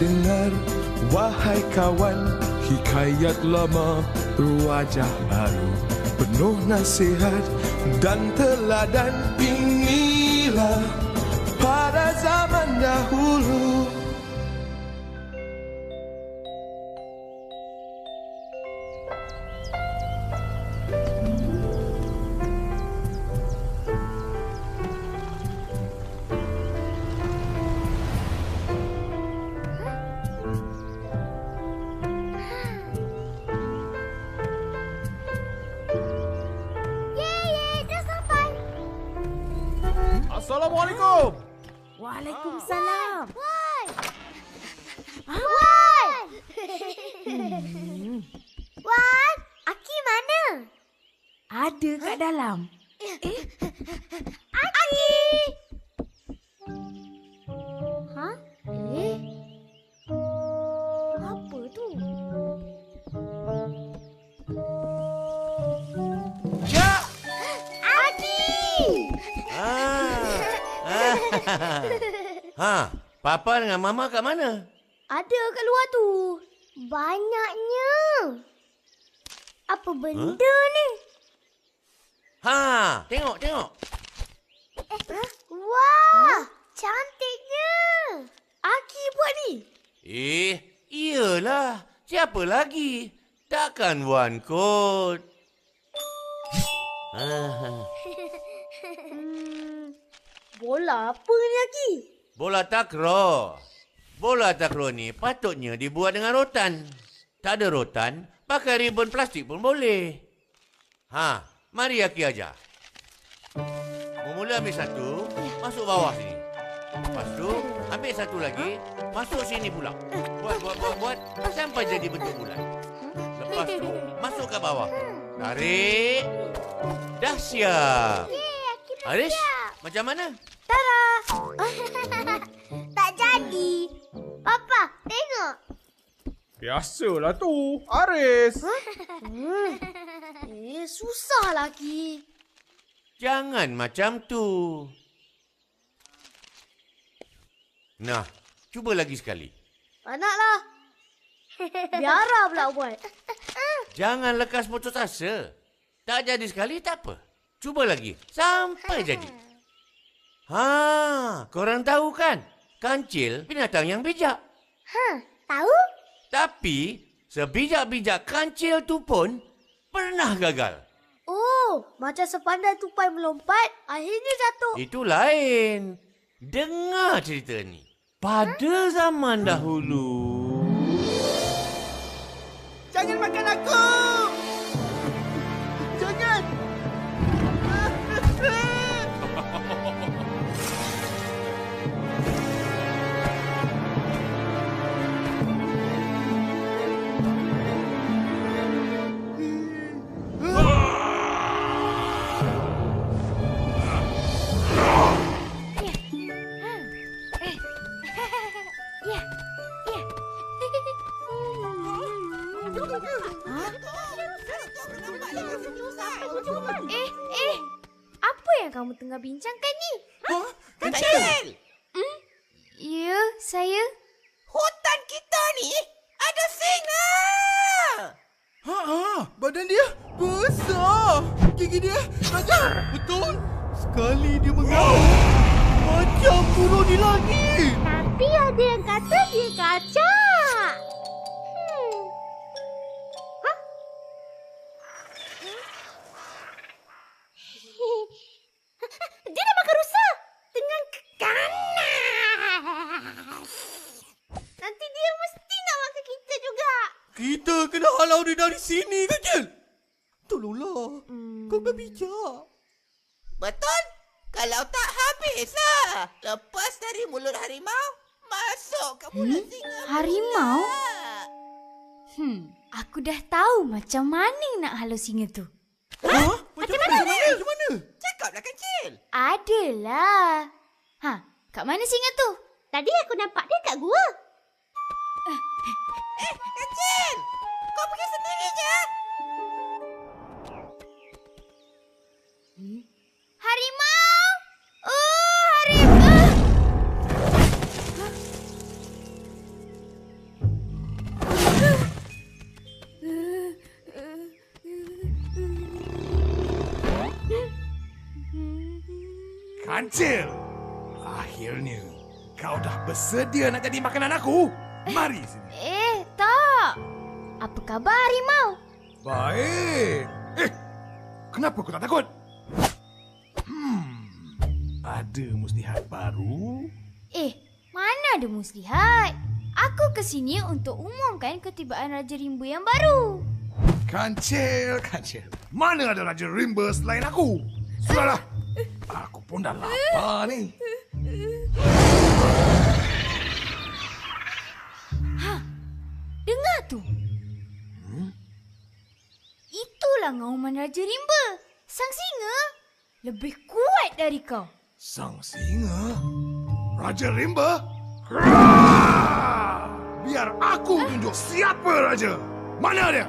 dengar, wahai kawan, hikayat lama berwajah baru, penuh nasihat dan teladan. Inilah pada zaman dahulu. Assalamualaikum. Waalaikumsalam. Wan! Wan! Wan! Aki mana? Ada kat dalam. Aki! Ha? Apa tu? Ya. Aki! Papa dengan Mama kat mana? Ada kat luar tu. Banyaknya. Apa benda ni? Tengok. Wah! Cantiknya. Aki buat ni. Iyalah. Siapa lagi? Takkan Wan kot. Bola apa ni, Aki? Bola takraw. Bola takraw ni patutnya dibuat dengan rotan. Tak ada rotan, pakai ribon plastik pun boleh. Mari Aki ajar. Mula ambil satu, masuk bawah sini. Lepas tu, ambil satu lagi, masuk sini pula. Buat, sampai jadi bentuk bulat. Lepas tu, masuk ke bawah. Tarik. Dah siap. Aki dah Haris, siap. macam mana? Tara! Tak jadi. Papa, tengok. Biasalah tu, Aris. Susah lagi. Jangan macam tu. Nah, cuba lagi sekali. Anaklah. Biara pula buat. Jangan lekas putus asa. Tak jadi sekali tak apa. Cuba lagi sampai jadi. Korang tahu kan? Kancil binatang yang bijak. Tahu? Tapi sebijak-bijak kancil tu pun pernah gagal. Oh, macam sepandai tupai melompat, akhirnya jatuh. Itu lain. Dengar cerita ni. Pada zaman dahulu. Jangan makan aku! Jangan! Apa yang kamu tengah bincangkan ni? Kancil! Ya, saya. Hutan kita ni ada singa. Badan dia besar. Gigi dia tajam. Betul. Sekali dia mengaum. Macam burung di langit. Tapi ada yang kata dia kacak. Dia dah makan rusa dengan ganas. Nanti dia mesti nak makan kita juga. Kita kena halau dia dari sini, Kancil. Tolonglah. Kau berbijak. Betul? Kalau tak habislah. Lepas dari mulut harimau, masuk ke mulut singa. Harimau? pula. Aku dah tahu macam mana nak halau singa tu. Macam mana? Cakaplah Kancil. Adalah. Kat mana singa tu? Tadi aku nampak dia kat gua. Kancil, kau pergi sendiri je. Harimau! Oh, harimau! Kancil, akhirnya kau dah bersedia nak jadi makanan aku. Mari sini. Tak. Apa khabar harimau? Baik. Kenapa kau tak takut? Ada muslihat baru? Mana ada muslihat? Aku kesini untuk umumkan ketibaan Raja Rimba yang baru. Kancil. Mana ada Raja Rimba selain aku? Sudahlah. Aku pun dah lapar ni. Dengar tu. Itulah ngauman Raja Rimba. Sang singa lebih kuat dari kau. Sang singa? Raja Rimba? Biar aku tunjuk siapa Raja. Mana dia?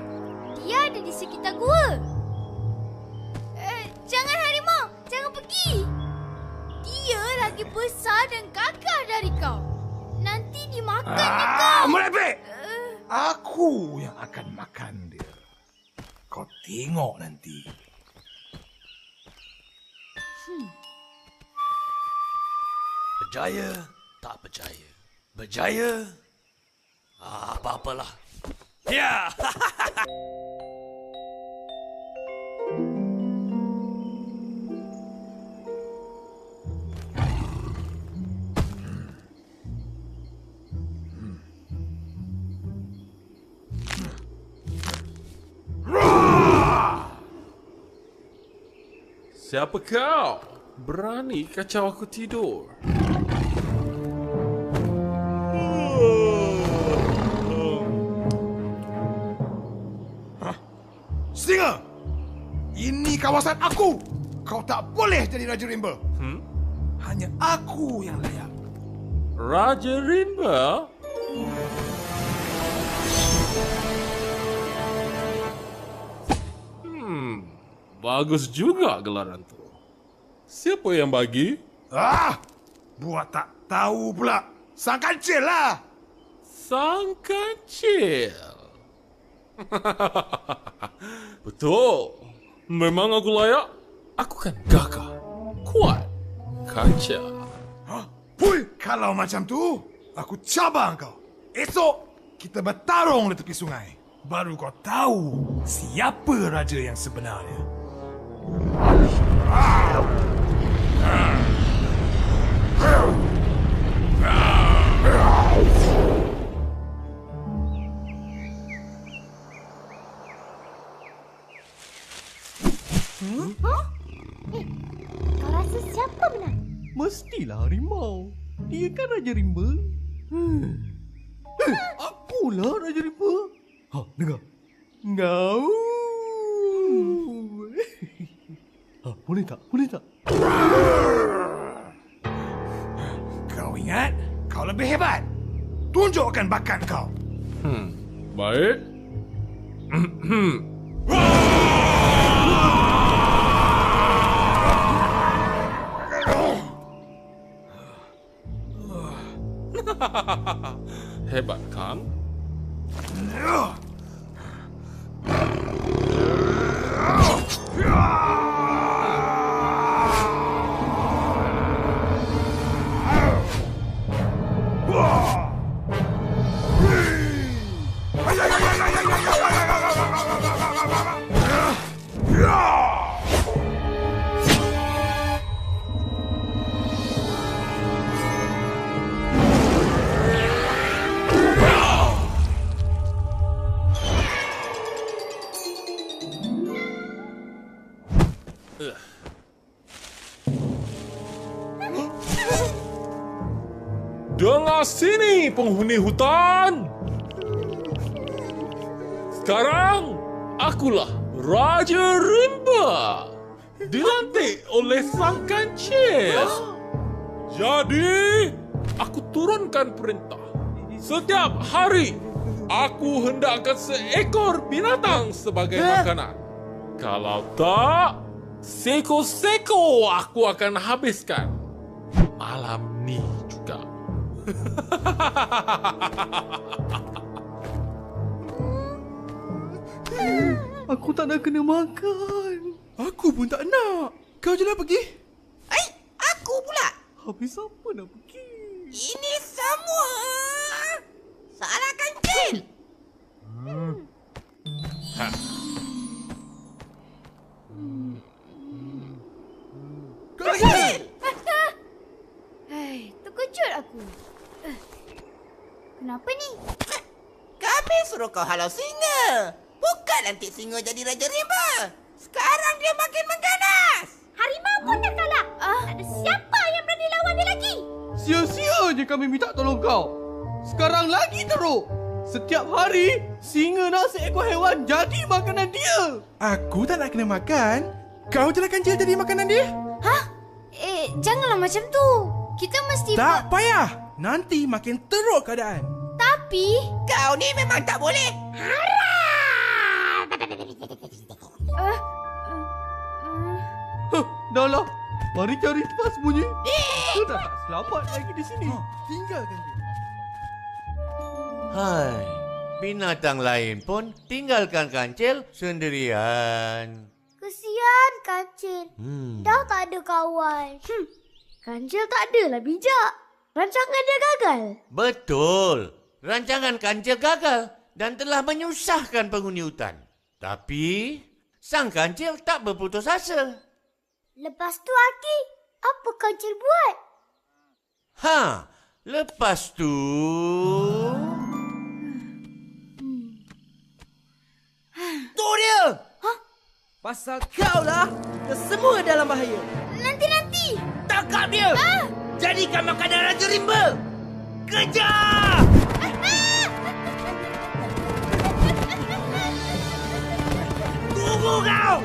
Dia ada di sekitar gua. Jangan harimau, jangan pergi. Dia lagi besar dan gagah dari kau. Nanti dimakannya kau. Merepek! Aku yang akan makan dia. Kau tengok nanti. Berjaya, tak berjaya. Berjaya, apa-apalah. Ya! Siapa kau? Berani kacau aku tidur? Singa! Ini kawasan aku. Kau tak boleh jadi Raja Rimba. Hanya aku yang layak. Raja Rimba? Bagus juga gelaran tu. Siapa yang bagi? Buat tak tahu pula. Sang Kancil lah. Sang Kancil. Betul. Memang aku layak. Aku kan gagah, kuat, Kancil. Pui, kalau macam tu, aku cabang kau. Esok, kita bertarung di tepi sungai. Baru kau tahu siapa raja yang sebenarnya. Kau rasa siapa menang? Mestilah harimau. Dia kan Raja Rimba. Akulah Raja Rimba. Dengar. Ngau. Boleh tak? Kau ingat, kau lebih hebat. Tunjukkan bakat kau. Baik. Hebat kan? Dengar sini, penghuni hutan. Sekarang, akulah Raja Rimba. Dilantik oleh Sang Kancil. Jadi, aku turunkan perintah. Setiap hari, aku hendakkan seekor binatang sebagai makanan. Kalau tak, seko-seko aku akan habiskan. Malam ni juga. Aku tak nak kena makan. Aku pun tak nak. Kau je lah pergi. Aku Habis apa nak pergi? Ini semua salah kancil. Kancil! Hai, terkejut aku. Kenapa ni? Kami suruh kau halau singa. Bukan nanti singa jadi Raja Rimba. Sekarang dia makin mengganas. Harimau pun dah kalah. Tak ada siapa yang berani lawan dia lagi. Sia-sia je kami minta tolong kau. Sekarang lagi teruk. Setiap hari, singa nak seekor hewan jadi makanan dia. Aku tak nak kena makan. Kau je lah kancil jadi makanan dia. Janganlah macam tu. Kita mesti Tak payah. Nanti makin teruk keadaan. Tapi Kau ni memang tak boleh. Dah lah. Mari cari tempat sembunyi. Kau dah tak selamat lagi di sini. Tinggalkan dia. Hai, binatang lain pun tinggalkan kancil sendirian. Kesian kancil. Dah tak ada kawan. Kancil tak adalah bijak. Rancangan dia gagal. Betul. Rancangan kancil gagal dan telah menyusahkan penghuni hutan. Tapi, sang kancil tak berputus asa. Lepas tu Aki, apa kancil buat? Lepas tu... Tu dia. Pasal kau lah, kita semua dalam bahaya. nanti. Tangkap dia. Jadikan makanan Raja Rimba. Kejar! Tunggu kau!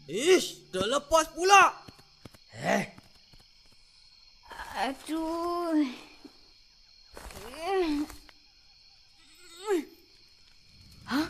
Ish, terlepas pula. Aduh. Hah?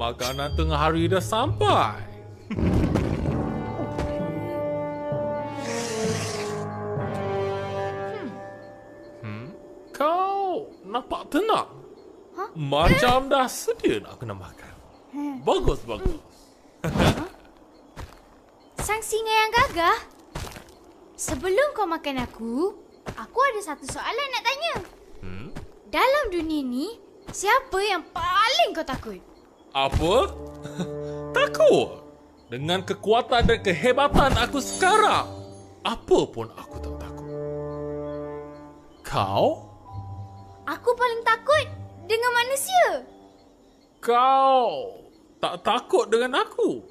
Makanan tengah hari dah sampai. Kau nampak tenang. Macam dah sedia nak kena makan. Bagus. Sang singa yang gagah. Sebelum kau makan aku ada satu soalan nak tanya. Dalam dunia ni, siapa yang paling kau takut? Apa? Takut? Dengan kekuatan dan kehebatan aku sekarang, apa pun aku tak takut. Kau? Aku paling takut dengan manusia. Kau tak takut dengan aku?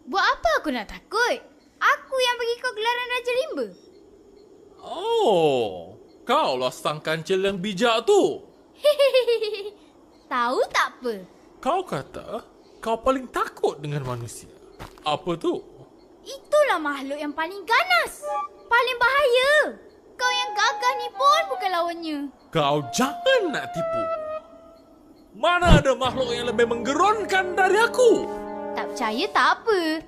Buat apa aku nak takut? Aku yang bagi kau gelaran Raja Rimba. Oh, kaulah sang kancil yang bijak tu. Tahu tak apa? Kau kata kau paling takut dengan manusia. Apa tu? Itulah makhluk yang paling ganas. Paling bahaya. Kau yang gagah ni pun bukan lawannya. Kau jangan nak tipu. Mana ada makhluk yang lebih menggeronkan dari aku? Tak percaya tak apa.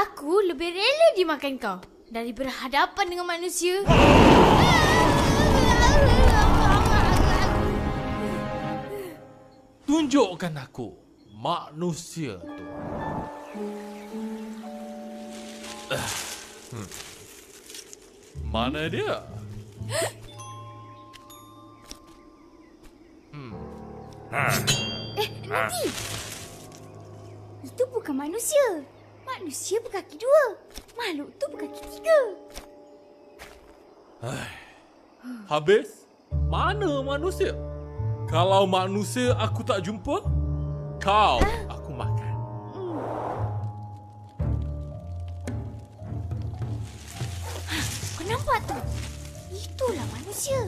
Aku lebih rela dimakan kau dari berhadapan dengan manusia. Tunjukkan aku manusia tu. Mana dia? Nanti. Itu bukan manusia. Manusia berkaki dua. Makhluk tu berkaki tiga. Habis? Mana manusia? Kalau manusia aku tak jumpa, kau aku makan. Kau nampak tu? Itu Itulah manusia.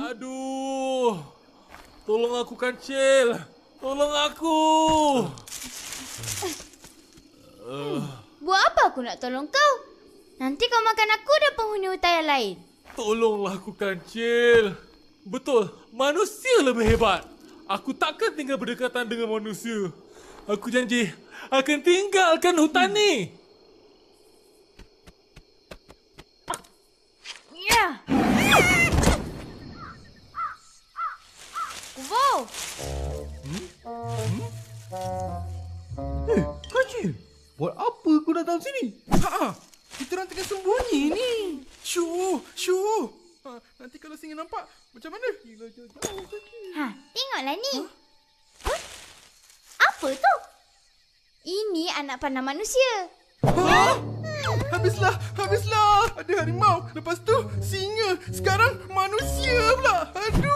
Aduh. Tolong aku, Kancil. Tolong aku. Buat apa aku nak tolong kau? Nanti kau makan aku dan penghuni hutan yang lain. Tolonglah aku, Kancil. Betul, manusia lebih hebat. Aku takkan tinggal berdekatan dengan manusia. Aku janji akan tinggalkan hutan ni. Ya. Kubo. Kancil, buat apa kau datang sini? Kita orang tengah sembunyi ni. Syuh. Nanti kalau singa nampak, macam mana? Jauh-jauh Kancil. Tengoklah ni. Apa tu? Ini anak panah manusia. Habislah. Ada harimau. Lepas tu singa. Sekarang manusia pula. Aduh.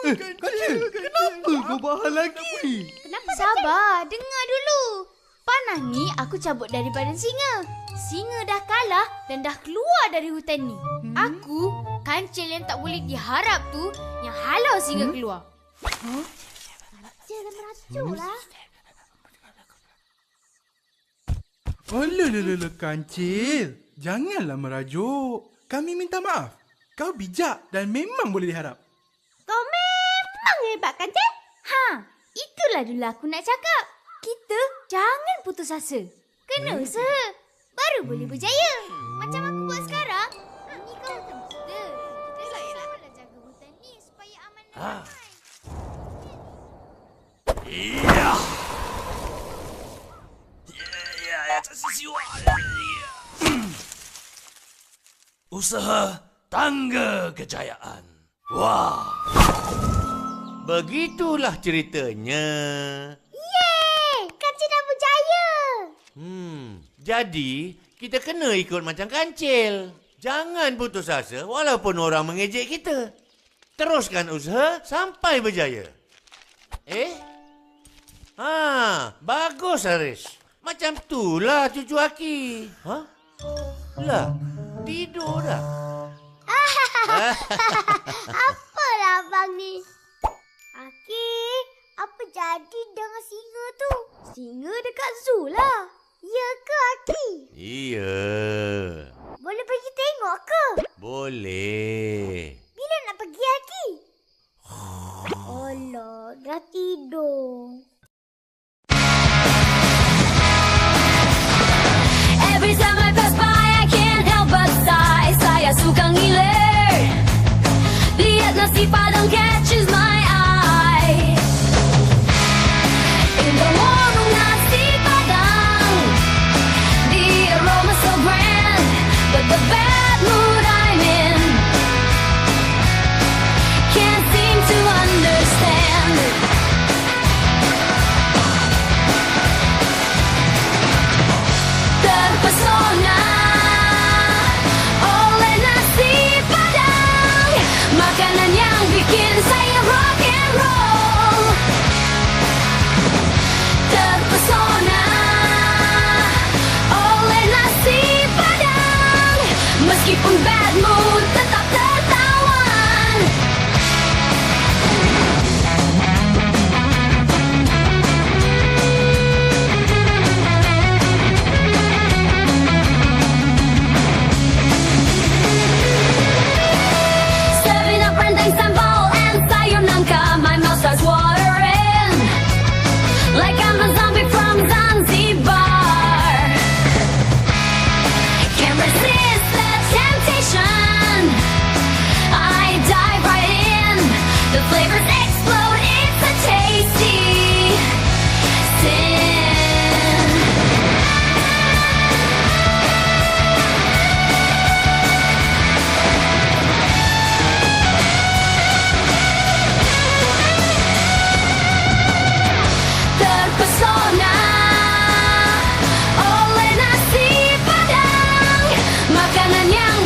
Kancil, kenapa kau bahal lagi? Kenapa? Sabar, dengar dulu. Panah ni aku cabut dari badan singa. Singa dah kalah dan dah keluar dari hutan ni. Aku, Kancil yang tak boleh diharap tu, yang halau singa keluar. Jangan merajuk lah. Alah, Kancil. Janganlah merajuk. Kami minta maaf. Kau bijak dan memang boleh diharap. Kau memang hebat, Kancil. Itulah dulu aku nak cakap. Kita jangan putus asa. Kena usaha. Baru boleh berjaya. Macam aku buat sekarang. Ini kan hutan kita. Kita sama-samalah jaga hutan ni supaya aman dan damai. Ya. Usaha tangga kejayaan. Wah. Begitulah ceritanya. Yeay! Kancil dah berjaya. Jadi, kita kena ikut macam Kancil. Jangan putus asa walaupun orang mengejek kita. Teruskan usaha sampai berjaya. Bagus Haris. Macam itulah cucu Aki. Lah, tidur dah. Apalah abang ni? Aki, apa jadi dengan singa tu? Singa dekat zoo lah. Ya ke, Aki? Iya. Boleh pergi tengok ke? Boleh. Bila nak pergi, Aki? Alah, dah tidur. Every time I pass by, I can't help but sigh. Saya suka ngiler. Lihat nasi padang catches my eye. In the warung nasi padang, the aroma so grand, but the bad mood I'm in can't seem to understand. Terpesona oleh nasi padang, makanan yang bikin saya rock and roll. Terpesona oleh nasi padang, meskipun bad mood tetap tertawan.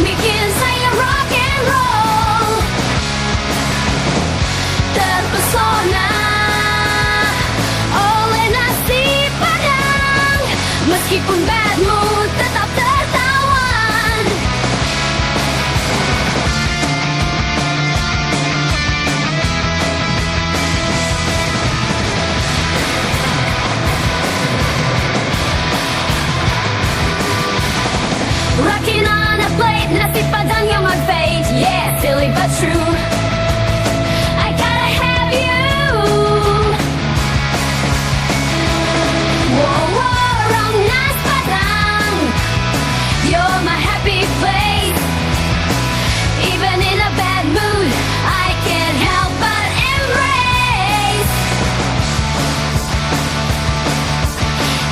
bikin saya rock and roll. Terpesona oleh nasi padang, meskipun bad mood tetap tertawan. Rocking on a plate, nasi padang yang on fate. Yeah, silly but true, I gotta have you. Whoa, whoa, wrong nasi padang, you're my happy place. Even in a bad mood, I can't help but embrace.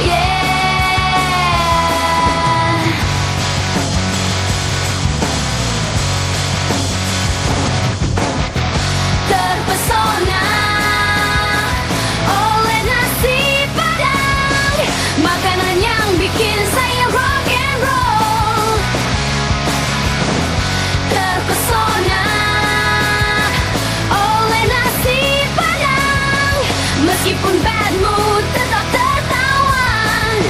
Yeah. Terpesona oleh nasi padang, makanan yang bikin saya rock and roll. Terpesona oleh nasi padang, meskipun bad mood tetap tertawan.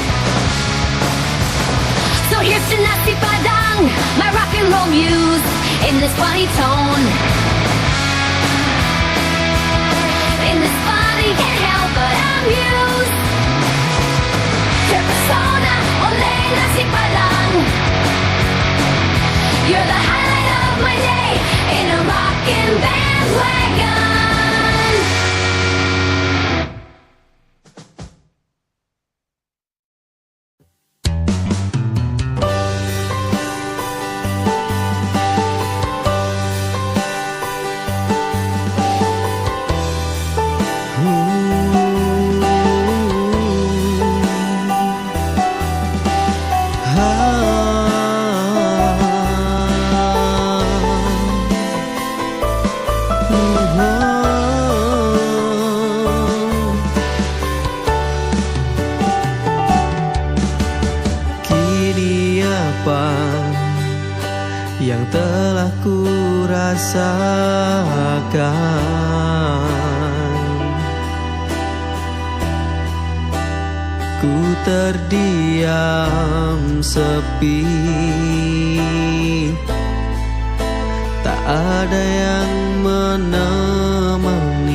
So here's to nasi padang, my rock and roll muse in this funny tone. In this body, can't help but amuse. Terpesona oleh nasi padang, you're the highlight of my day in a rockin' bandwagon. Kini apa yang telah ku rasakan? Ku terdiam sepi, tak ada yang menemani.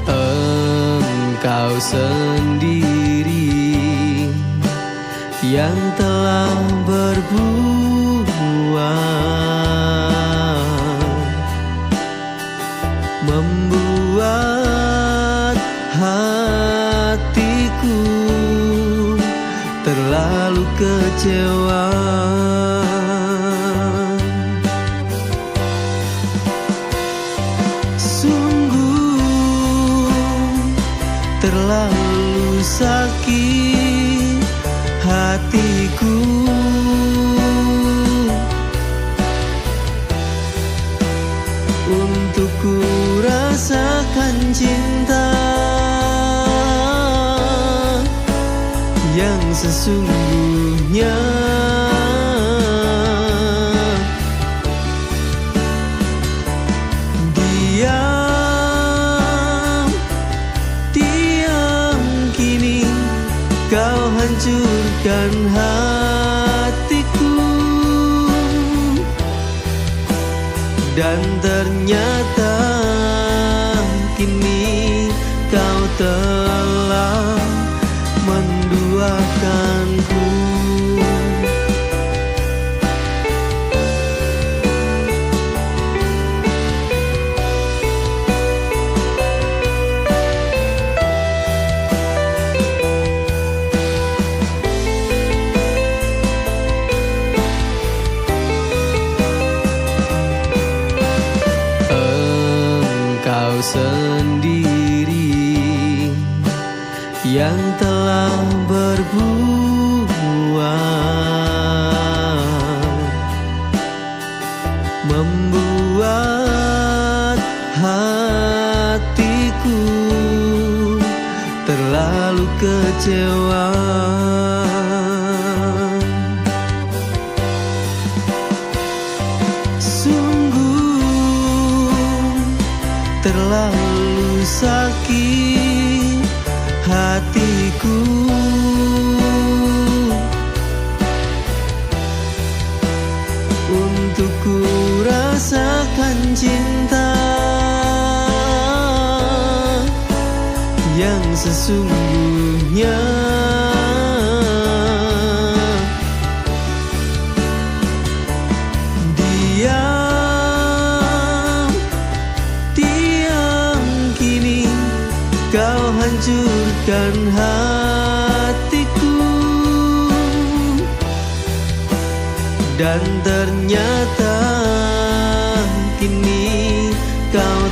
Engkau sendiri yang telah berbuat, membuat hatiku terlalu kecewa. Sungguh terlalu sakit hatiku untuk ku rasakan cinta yang sesungguhnya. Diam kini kau hancurkan hatiku, dan ternyata kini kau telah menduakanku. Engkau sendiri sakit hatiku. Untuk ku rasakan cinta yang sesungguhnya. Diam kini kau hancurkan hatiku, dan ternyata kini kau